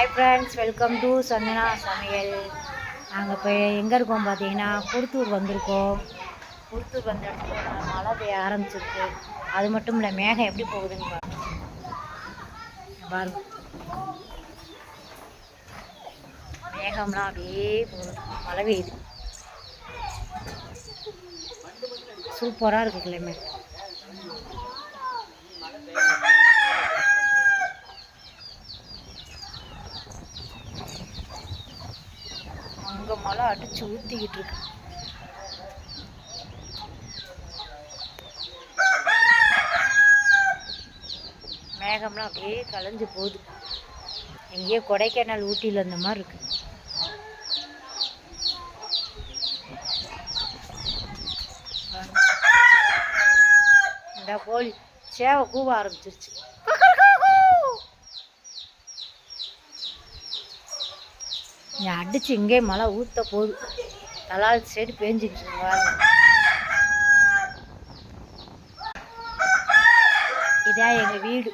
Hi friends, welcome to Chandana Samayal. நாங்கள் இப்போ எங்கே இருக்கோம் பார்த்தீங்கன்னா, குருத்தூர் வந்திருக்கோம். குருத்தூர் வந்த இடத்துல மழை பெய்ய ஆரம்பிச்சிருக்கு. அது மட்டும் இல்லை, மேகம் எப்படி போகுதுன்னு பாருங்க. மேகம்லாம் அப்படியே போகுது, மழை பெய்யுது. சூப்பராக இருக்குது கிளைமேட். அங்கே மழை அடிச்சு ஊற்றிக்கிட்டு இருக்கு. மேகம்லாம் அப்படியே கலைஞ்சு போகுது. எங்கேயோ கொடைக்கானல் ஊட்டியில் அந்த மாதிரி இருக்கு. இந்த கோழி சேவை கூவ ஆரம்பிச்சிருச்சு. அடிச்சு இங்கே மழை ஊற்ற போகுது. தலால் சைடு பேஞ்சிக்கிட்டு இருக்கு. இதான் எங்கள் வீடு.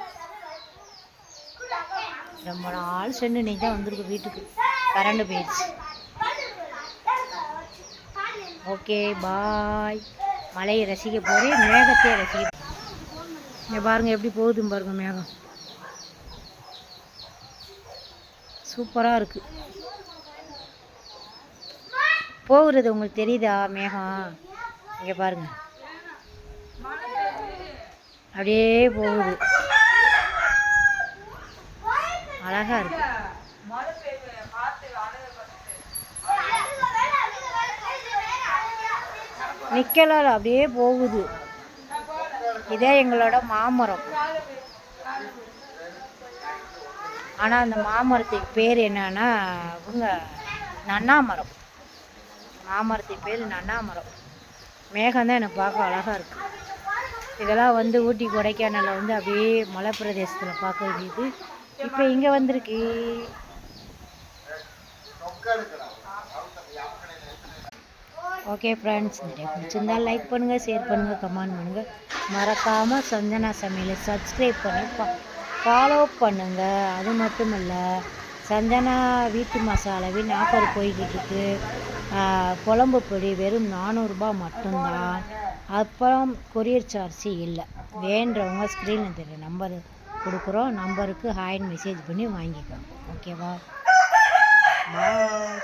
ரொம்ப நாள் சென்று நீ தான் வந்திருக்கு வீட்டுக்கு. கரண்ட் போயிடுச்சு. Okay bye. மழையை ரசிக்க போகிறேன், மேகத்தையே ரசிக்க. இங்கே பாருங்கள் எப்படி போகுதுன்னு பாருங்க. மேகம் சூப்பராக இருக்குது. போகிறது உங்களுக்கு தெரியுதா மேகம்? இங்கே பாருங்க, அப்படியே போகுது. அழகா இருக்கு. நிக்கல, அப்படியே போகுது. இதே எங்களோட மாமரம். ஆனால் அந்த மாமரத்துக்கு பேர் என்னன்னா நன்னாமரம். மாமரத்துக்கு பேர் நன்னாமரம். மேகம் தான் எனக்கு பார்க்க அழகாக இருக்குது. இதெல்லாம் வந்து ஊட்டி கொடைக்கானலில் வந்து அப்படியே மலை பிரதேசத்தில் பார்க்க வேண்டியது. இப்போ இங்கே வந்திருக்கு. ஓகே ஃப்ரெண்ட்ஸ், நிறைய பிடிச்சிருந்தால் லைக் பண்ணுங்கள், ஷேர் பண்ணுங்கள், கமெண்ட் பண்ணுங்கள். மறக்காமல் சந்தனா சமையலை சப்ஸ்கிரைப் பண்ணி ஃபாலோ பண்ணுங்கள். அது மட்டும் இல்லை, சந்தனா வீட்டு மசாலாவின் ஆஃபர் போய்கிட்டு இருக்கு. குழம்பு பொடி வெறும் 400 ரூபா மட்டும்தான். அப்புறம் கொரியர் சார்ஜ் இல்லை. வேண்டவங்க ஸ்க்ரீனில் தெரிய நம்பர் கொடுக்குறோம். நம்பருக்கு ஹாய்னு மெசேஜ் பண்ணி வாங்கிக்கலாம். ஓகேவா? பாய்.